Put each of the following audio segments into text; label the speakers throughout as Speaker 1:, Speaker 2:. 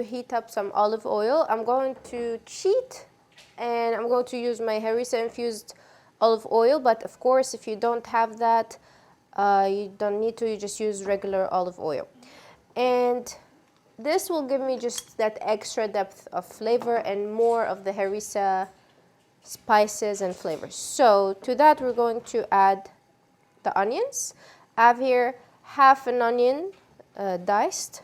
Speaker 1: to heat up some olive oil. I'm going to cheat and I'm going to use my harissa infused olive oil, but of course if you don't have that, you don't need to, you just use regular olive oil. And this will give me just that extra depth of flavor and more of the harissa spices and flavors. So to that we're going to add the onions. I have here half an onion diced.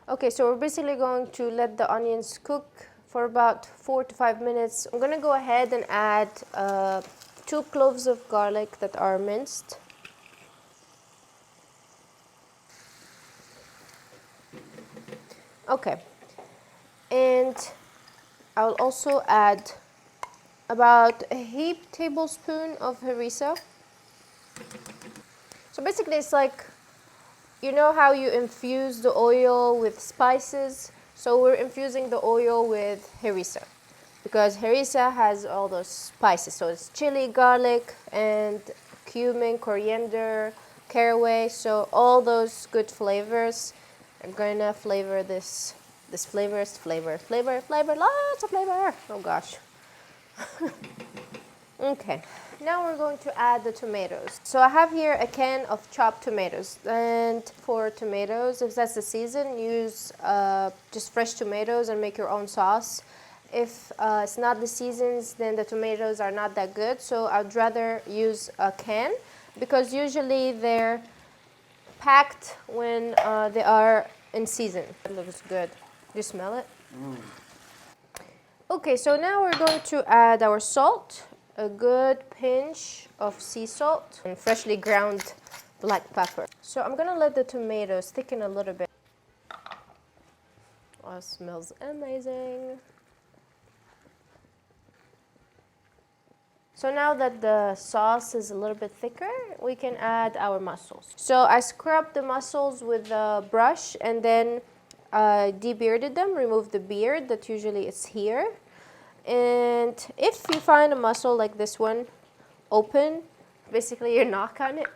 Speaker 1: Okay, so we're basically going to let the onions cook for about 4 to 5 minutes. I'm going to go ahead and add 2 cloves of garlic that are minced. Okay, and I'll also add about a heaped tablespoon of harissa. So basically it's like, you know how you infuse the oil with spices? So we're infusing the oil with harissa because harissa has all those spices. So it's chili, garlic, and cumin, coriander, caraway. So all those good flavors are gonna flavor this flavor, lots of flavor. Oh gosh. Okay, now we're going to add the tomatoes. So I have here a can of chopped tomatoes, and for tomatoes, if that's the season, use just fresh tomatoes and make your own sauce. If it's not the seasons, then the tomatoes are not that good, so I'd rather use a can because usually they're packed when they are in season. It looks good. Do you smell it? Okay, so now we're going to add our salt, a good pinch of sea salt, and freshly ground black pepper. So I'm gonna let the tomatoes thicken a little bit. Oh, it smells amazing. So now that the sauce is a little bit thicker, we can add our mussels. So I scrubbed the mussels with a brush and then debearded them, removed the beard that usually is here. And if you find a mussel like this one open, basically you knock on it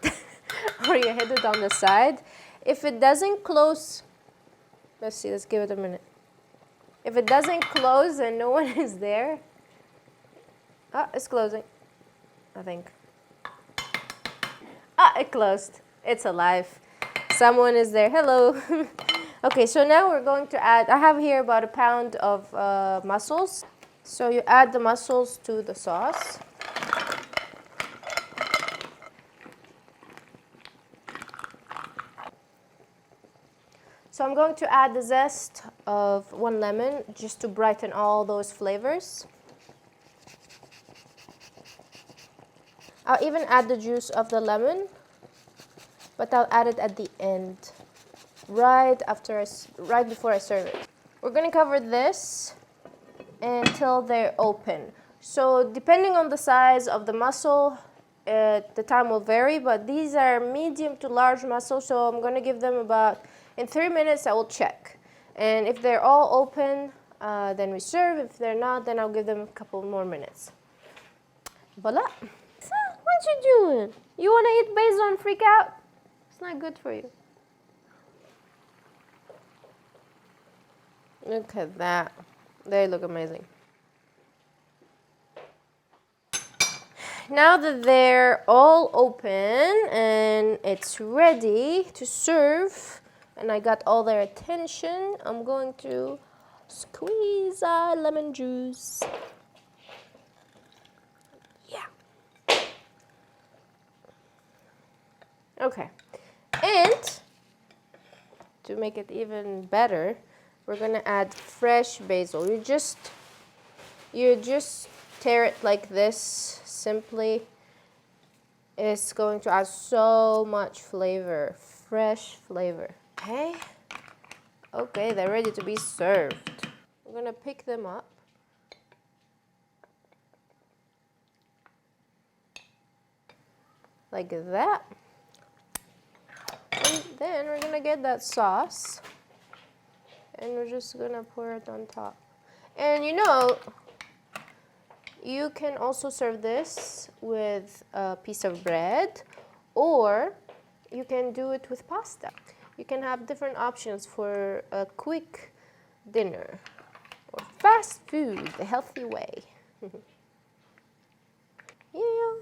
Speaker 1: or you hit it on the side. If it doesn't close, let's see, let's give it a minute. If it doesn't close and no one is there, it's closing, I think. It closed. It's alive. Someone is there. Hello. Okay, so now we're going to add, I have here about a pound of mussels. So you add the mussels to the sauce. So I'm going to add the zest of 1 lemon just to brighten all those flavors. I'll even add the juice of the lemon, but I'll add it at the end, right before I serve it. We're going to cover this until they're open. So depending on the size of the mussel, the time will vary, but these are medium to large mussels, so I'm going to give them about, in 3 minutes I will check. And if they're all open, then we serve. If they're not, then I'll give them a couple more minutes. Voila. What you doing? You want to eat basil and freak out? It's not good for you. Look at that. They look amazing. Now that they're all open and it's ready to serve, and I got all their attention, I'm going to squeeze lemon juice. Yeah. Okay. And to make it even better, we're going to add fresh basil. You just tear it like this simply. It's going to add so much flavor, fresh flavor. Okay. Okay, they're ready to be served. I'm going to pick them up. Like that. And then we're going to get that sauce. And we're just going to pour it on top. And you know, you can also serve this with a piece of bread, or you can do it with pasta. you can have different options for a quick dinner or fast food, the healthy way. Yeah.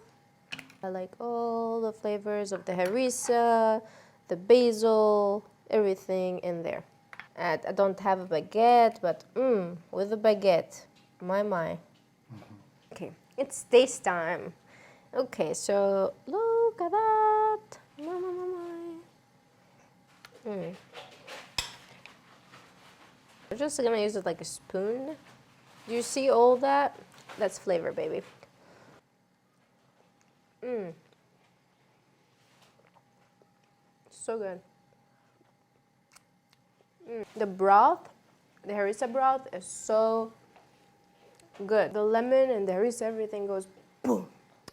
Speaker 1: I like all the flavors of the harissa, the basil, everything in there. And I don't have a baguette, but with a baguette, my. Okay, it's taste time. Okay, so look at that. I'm just gonna use it like a spoon. Do you see all that? That's flavor, baby. So good. The broth, the harissa broth is so good. The lemon and the harissa, everything goes boom.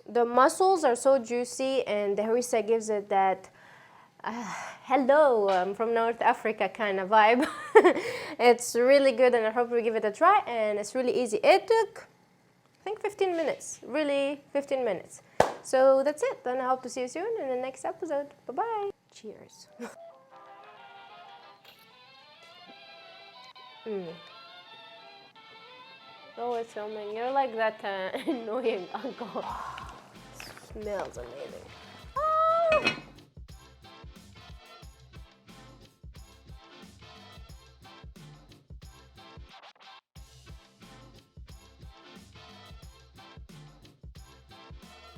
Speaker 1: The mussels are so juicy, and the harissa gives it that hello, I'm from North Africa kind of vibe. It's really good, and I hope you give it a try, and it's really easy. It took, I think, 15 minutes. Really, 15 minutes. So that's it. Then I hope to see you soon in the next episode. Bye-bye. Cheers. Always filming. You're like that annoying uncle. Smells amazing. Ah!